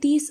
30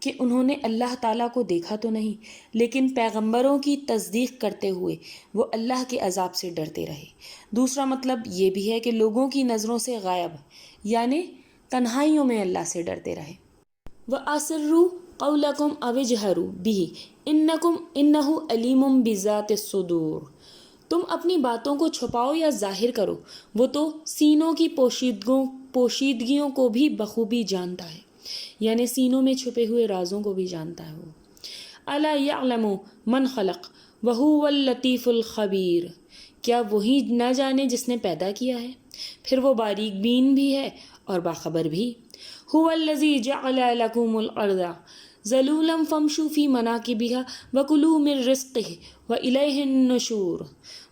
کہ انہوں نے اللہ تعالیٰ کو دیکھا تو نہیں، لیکن پیغمبروں کی تصدیق کرتے ہوئے وہ اللہ کے عذاب سے ڈرتے رہے۔ دوسرا مطلب یہ بھی ہے کہ لوگوں کی نظروں سے غائب، یعنی تنہائیوں میں اللہ سے ڈرتے رہے۔ وَأَسِرُّوا قَوْلَكُمْ أَوِ اجْهَرُوا بِهِ إِنَّهُ عَلِيمٌ بِذَاتِ الصُّدُورِ۔ تم اپنی باتوں کو چھپاؤ یا ظاہر کرو، وہ تو سینوں کی پوشیدگیوں کو بھی بخوبی جانتا ہے، یعنی سینوں میں چھپے ہوئے رازوں کو بھی جانتا ہے وہ۔ أَلَا يَعْلَمُ مَنْ خَلَقَ وَهُوَ اللَّطِيفُ الْخَبِيرُ۔ کیا وہی نہ جانے جس نے پیدا کیا ہے، پھر وہ باریک بین بھی ہے اور باخبر بھی۔ هُوَ الَّذِي جَعَلَ لَكُمُ الْأَرْضَ ذَلُولًا فَامْشُوا فِي مَنَاكِبِهَا وَكُلُوا مِن رِّزْقِهِ وَإِلَيْهِ النُّشُورُ۔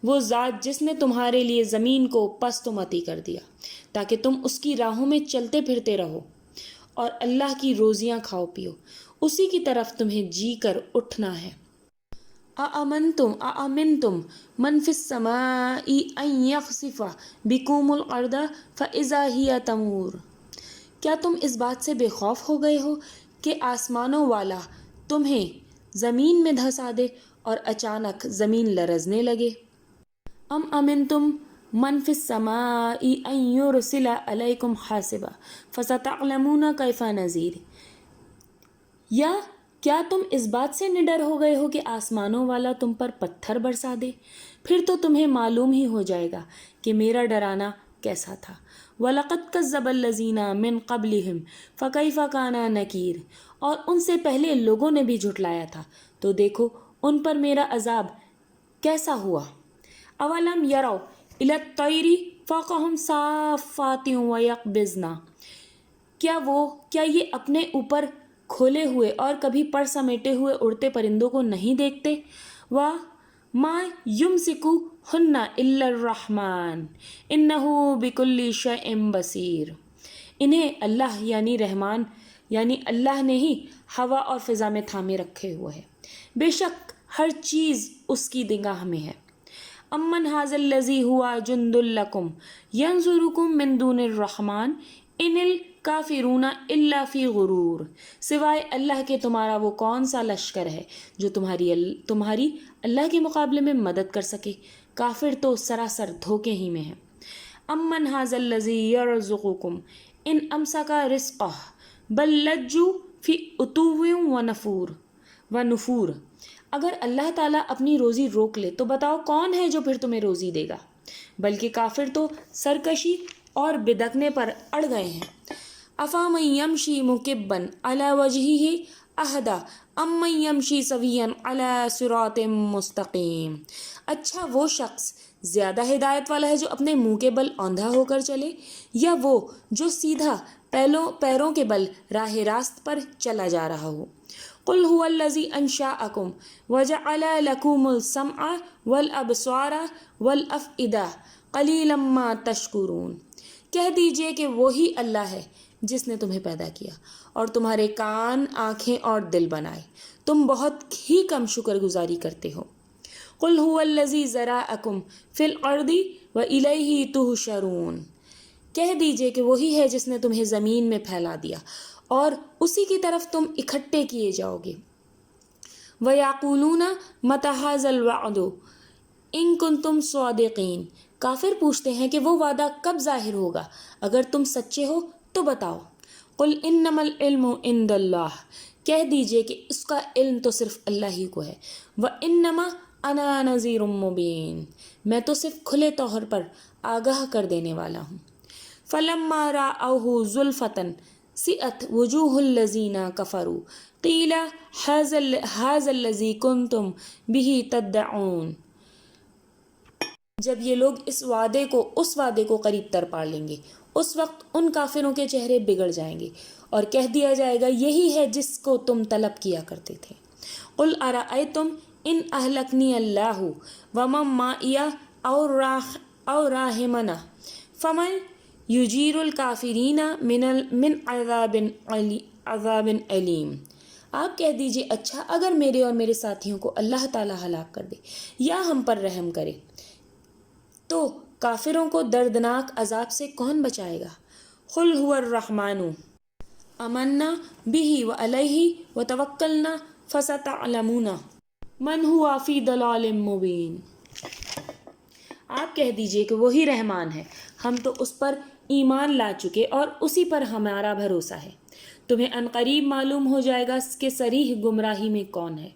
وہ ذات جس نے تمہارے لیے زمین کو پست و متی کر دیا تاکہ تم اس کی راہوں میں چلتے پھرتے رہو، اور اللہ کی روزیاں کھاؤ پیو، اسی کی طرف تمہیں جی کر اٹھنا ہے۔ أَأَمِنْتُمْ مَنْ فِي السَّمَاءِ أَنْ يَخْسِفَ بِكُمُ الْأَرْضَ فَإِذَا هِيَ تَمُورُ۔ کیا تم اس بات سے بے خوف ہو گئے ہو کہ آسمانوں والا تمہیں زمین میں دھسا دے اور اچانک زمین لرزنے لگے؟ ام امنتم من فی السماء ان یرسل علیکم حاصبا فستعلمون کیف نذیر۔ یا کیا تم اس بات سے نڈر ہو گئے ہو کہ آسمانوں والا تم پر پتھر برسا دے؟ پھر تو تمہیں معلوم ہی ہو جائے گا کہ میرا ڈرانا کیسا تھا۔ وَلَقَدْ كَذَّبَ الَّذِينَ مِن قَبْلِهِمْ فَكَيْفَ كَانَ نَكِيرِ۔ اور ان سے پہلے لوگوں نے بھی جھٹلایا تھا، تو دیکھو ان پر میرا عذاب کیسا ہوا۔ اولم یروا الی الطیر فوقہم صافات ویقبضن۔ کیا یہ اپنے اوپر کھولے ہوئے اور کبھی پر سمیٹے ہوئے اڑتے پرندوں کو نہیں دیکھتے؟ وَمَا يُمْسِكُهُنَّ إِلَّا الرَّحْمَنُ إِنَّهُ بِكُلِّ شَيْءٍ بَصِيرٌ۔ انہیں اللہ یعنی رحمان یعنی اللہ نے ہی ہوا اور فضا میں تھامے رکھے ہوئے ہے، بے شک ہر چیز اس کی نگاہ میں ہے۔ امن ھذا الذی ھوا جند لکم ینصرکم من دون الرحمن ان الکافرون الا فی غرور۔ سوائے اللہ کے تمہارا وہ کون سا لشکر ہے جو تمہاری اللہ کے مقابلے میں مدد کر سکے؟ کافر تو سراسر دھوکے ہی میں ہیں۔ امن ھذا الذی یرزقکم ان امسک رزقہ بل لجوا فی عتو ونفور۔ اگر اللہ تعالیٰ اپنی روزی روک لے تو بتاؤ کون ہے جو پھر تمہیں روزی دے گا؟ بلکہ کافر تو سرکشی اور بدکنے پر اڑ گئے ہیں۔ افامن یمشی مکبا علی وجہہ اہدی امن یمشی سویا علی صراط مستقیم۔ اچھا وہ شخص زیادہ ہدایت والا ہے جو اپنے منہ کے بل اوندھا ہو کر چلے، یا وہ جو سیدھا پیروں کے بل راہ راست پر چلا جا رہا ہو؟ قل هو الذی انشأکم وجعل لکم السمع والابصار والافئدہ قلیلا ما تشکرون۔ کہہ دیجئے کہ وہی اللہ ہے جس نے تمہیں پیدا کیا اور تمہارے کان، آنکھیں اور دل بنائے، تم بہت ہی کم شکر گزاری کرتے ہو۔ قل هو الذی ذرأکم فی الارض والیہ تحشرون۔ کہہ دیجئے کہ وہی ہے جس نے تمہیں زمین میں پھیلا دیا اور اسی کی طرف تم اکٹھے کیے جاؤ گے۔ وَيَقُولُونَ مَتَى هَذَا الْوَعْدُ إِن كُنتُمْ صَادِقِينَ۔ کافر پوچھتے ہیں کہ وہ وعدہ کب ظاہر ہوگا، اگر تم سچے ہو تو بتاؤ۔ قُلْ إِنَّمَا الْعِلْمُ عِندَ اللّٰہ۔ کہہ دیجئے کہ اس کا علم تو صرف اللہ ہی کو ہے۔ وَإِنَّمَا أَنَا نَذِيرٌ مُّبِينٌ۔ میں تو صرف کھلے طور پر آگاہ کر دینے والا ہوں۔ فَلَمَّا رَأَوْهُ زُلْفَةً سِئَتْ وُجُوهُ الَّذِينَ كَفَرُوا قِيلَ هَذَا الَّذِي كُنتُمْ بِهِ تَدَّعُونَ۔ جب یہ لوگ اس وعدے کو قریب تر پا لیں گے، اس وقت ان کافروں کے چہرے بگڑ جائیں گے اور کہہ دیا جائے گا یہی ہے جس کو تم طلب کیا کرتے تھے۔ قُلْ أَرَأَيْتُمْ إِنْ أَهْلَكَنِيَ اللَّهُ وَمَن مَّعِيَ أَوْ رَحِمَنَا فَمَن یجیر الکافرین من عذاب علیم۔ آپ کہہ دیجئے اچھا اگر میرے اور میرے ساتھیوں کو اللہ تعالیٰ ہلاک کر دے یا ہم پر رحم کرے تو کافروں کو دردناک عذاب سے کون بچائے گا؟ قل هو الرحمن آمنا به وعلیہ وتوکلنا فستعلمون من ہوا فی ضلال مبین۔ آپ کہہ دیجئے کہ وہی رحمان ہے، ہم تو اس پر ایمان لا چکے اور اسی پر ہمارا بھروسہ ہے، تمہیں عنقریب معلوم ہو جائے گا کہ صریح گمراہی میں کون ہے۔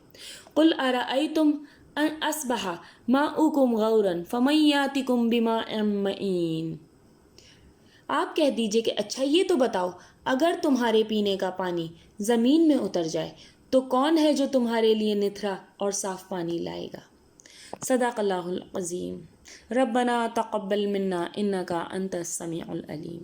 قل ارأیتم ان اصبح ماؤکم غورا فمن یاتکم بماء معین۔ آپ کہہ دیجئے کہ اچھا یہ تو بتاؤ، اگر تمہارے پینے کا پانی زمین میں اتر جائے تو کون ہے جو تمہارے لیے نتھرا اور صاف پانی لائے گا۔ صدق اللہ العظیم۔ ربنا تقبل منا انک انت السمیع العلیم۔